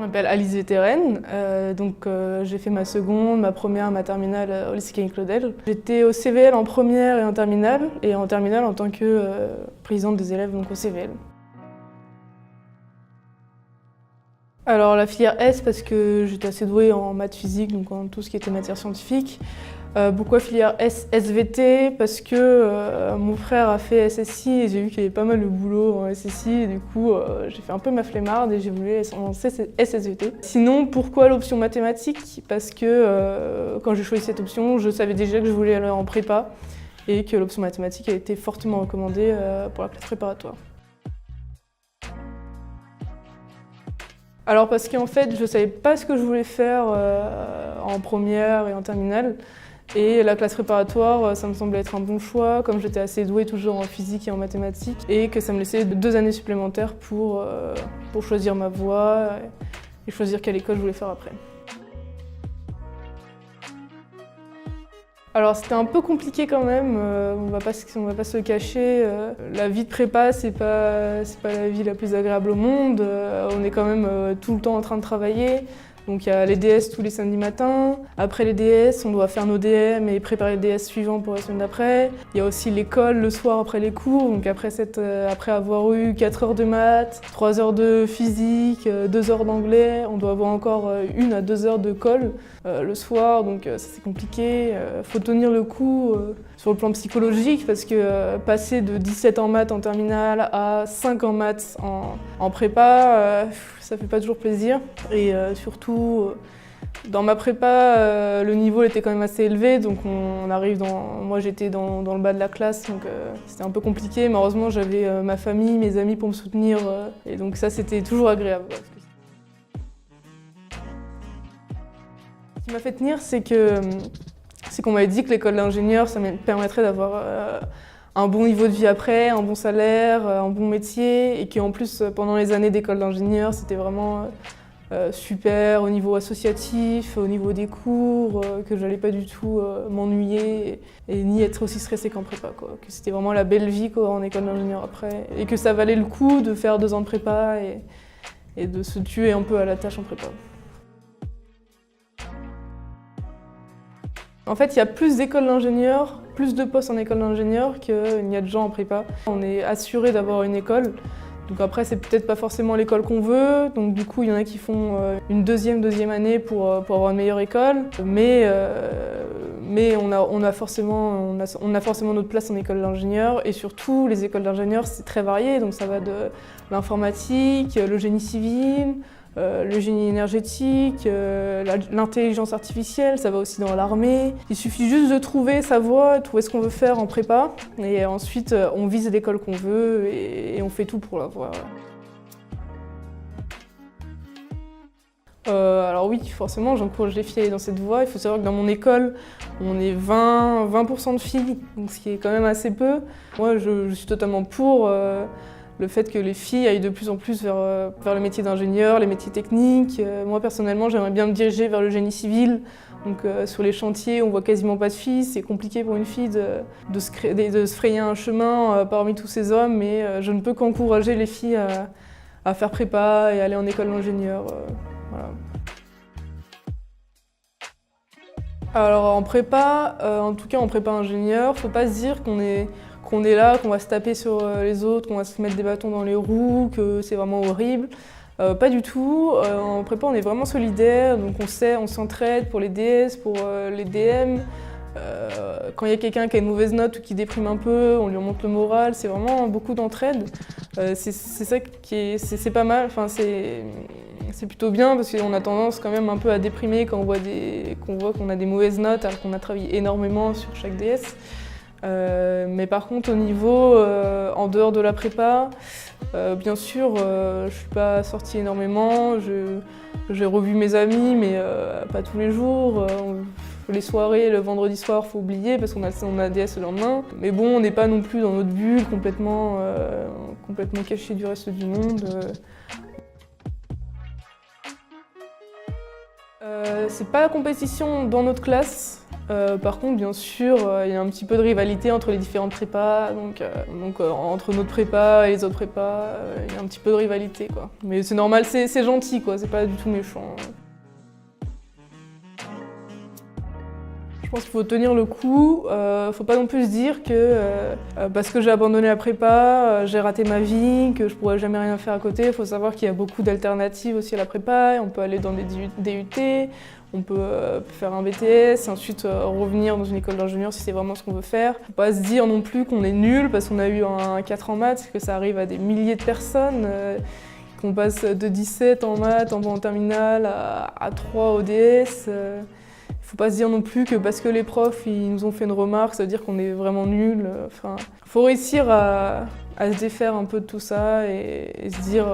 m'appelle Alice Vétérenne, j'ai fait ma seconde, ma première, ma terminale au lycée Camille Claudel. J'étais au CVL en première et en terminale en tant que présidente des élèves donc au CVL. Alors la filière S parce que j'étais assez douée en maths physique, donc en tout ce qui était matière scientifique. Pourquoi filière S, SVT? Parce que mon frère a fait SSI et j'ai vu qu'il y avait pas mal de boulot en SSI et du coup j'ai fait un peu ma flemmarde et j'ai voulu en SSVT. Sinon, pourquoi l'option mathématiques? Parce que quand j'ai choisi cette option, je savais déjà que je voulais aller en prépa et que l'option mathématiques a été fortement recommandée pour la classe préparatoire. Alors parce qu'en fait, je ne savais pas ce que je voulais faire en première et en terminale. Et la classe préparatoire, ça me semblait être un bon choix, comme j'étais assez douée toujours en physique et en mathématiques, et que ça me laissait 2 années supplémentaires pour choisir ma voie et choisir quelle école je voulais faire après. Alors c'était un peu compliqué quand même, on va pas se le cacher. La vie de prépa, c'est pas la vie la plus agréable au monde. On est quand même tout le temps en train de travailler. Donc il y a les DS tous les samedis matins. Après les DS, on doit faire nos DM et préparer les DS suivants pour la semaine d'après. Il y a aussi l'école le soir après les cours. Donc après avoir eu 4 heures de maths, 3 heures de physique, 2 heures d'anglais, on doit avoir encore 1 à 2 heures de colle le soir. Donc ça c'est compliqué. Faut tenir le coup sur le plan psychologique parce que passer de 17 en maths en terminale à 5 en maths en prépa, ça fait pas toujours plaisir. Et surtout, dans ma prépa, le niveau était quand même assez élevé, donc moi j'étais dans le bas de la classe, donc c'était un peu compliqué, mais heureusement j'avais ma famille, mes amis pour me soutenir, et donc ça c'était toujours agréable. Ce qui m'a fait tenir, c'est qu'on m'avait dit que l'école d'ingénieur, ça me permettrait d'avoir un bon niveau de vie après, un bon salaire, un bon métier, et qu'en plus, pendant les années d'école d'ingénieur, c'était vraiment super au niveau associatif, au niveau des cours, que j'allais pas du tout m'ennuyer et ni être aussi stressée qu'en prépa, quoi. Que c'était vraiment la belle vie quoi, en école d'ingénieur après, et que ça valait le coup de faire 2 ans de prépa et de se tuer un peu à la tâche en prépa. En fait, il y a plus d'écoles d'ingénieurs, plus de postes en école d'ingénieur qu'il n'y a de gens en prépa. On est assuré d'avoir une école, donc après c'est peut-être pas forcément l'école qu'on veut, donc du coup il y en a qui font une deuxième année pour avoir une meilleure école, mais on a forcément notre place en école d'ingénieur, et surtout les écoles d'ingénieurs c'est très varié, donc ça va de l'informatique, le génie civil, le génie énergétique, l'intelligence artificielle, ça va aussi dans l'armée. Il suffit juste de trouver sa voie, trouver ce qu'on veut faire en prépa, et ensuite on vise l'école qu'on veut et on fait tout pour l'avoir. Alors oui, forcément, j'encourage les filles à aller dans cette voie. Il faut savoir que dans mon école, on est 20% de filles, donc ce qui est quand même assez peu. Moi, je suis totalement pour le fait que les filles aillent de plus en plus vers le métier d'ingénieur, les métiers techniques. Moi personnellement, j'aimerais bien me diriger vers le génie civil. Donc sur les chantiers, on voit quasiment pas de filles. C'est compliqué pour une fille de se frayer un chemin parmi tous ces hommes, mais je ne peux qu'encourager les filles à faire prépa et aller en école d'ingénieur. Voilà. Alors en prépa, en tout cas en prépa ingénieur, faut pas se dire qu'on est là, qu'on va se taper sur les autres, qu'on va se mettre des bâtons dans les roues, que c'est vraiment horrible. Pas du tout. En prépa, on est vraiment solidaires, donc on s'entraide pour les DS, pour les DM. Quand il y a quelqu'un qui a une mauvaise note ou qui déprime un peu, on lui remonte le moral. C'est vraiment beaucoup d'entraide. C'est ça c'est pas mal. Enfin, c'est plutôt bien parce qu'on a tendance quand même un peu à déprimer quand on voit qu'on a des mauvaises notes alors qu'on a travaillé énormément sur chaque DS. Mais par contre au niveau en dehors de la prépa, bien sûr je suis pas sortie énormément, j'ai revu mes amis mais pas tous les jours. Les soirées, le vendredi soir, faut oublier parce qu'on a DS le lendemain. Mais bon, on n'est pas non plus dans notre bulle, complètement caché du reste du monde. C'est pas la compétition dans notre classe. Par contre, bien sûr, il y a un petit peu de rivalité entre les différentes prépas, donc entre notre prépa et les autres prépas, il y a un petit peu de rivalité, quoi. Mais c'est normal, c'est gentil, quoi, c'est pas du tout méchant. Je pense qu'il faut tenir le coup, faut pas non plus se dire que parce que j'ai abandonné la prépa, j'ai raté ma vie, que je pourrais jamais rien faire à côté. Il faut savoir qu'il y a beaucoup d'alternatives aussi à la prépa, on peut aller dans des DUT, on peut faire un BTS et ensuite revenir dans une école d'ingénieur si c'est vraiment ce qu'on veut faire. Faut pas se dire non plus qu'on est nul parce qu'on a eu un 4 en maths, que ça arrive à des milliers de personnes, qu'on passe de 17 en maths en terminale à 3 au DS. Faut pas se dire non plus que parce que les profs ils nous ont fait une remarque, ça veut dire qu'on est vraiment nul. Enfin, faut réussir à se défaire un peu de tout ça et se dire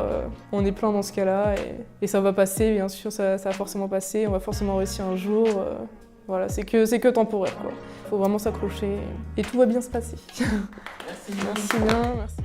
on est plein dans ce cas-là et ça va passer, bien sûr, ça va forcément passer, on va forcément réussir un jour. Voilà, c'est que temporaire, quoi. Faut vraiment s'accrocher et tout va bien se passer. Merci. Merci bien. Merci.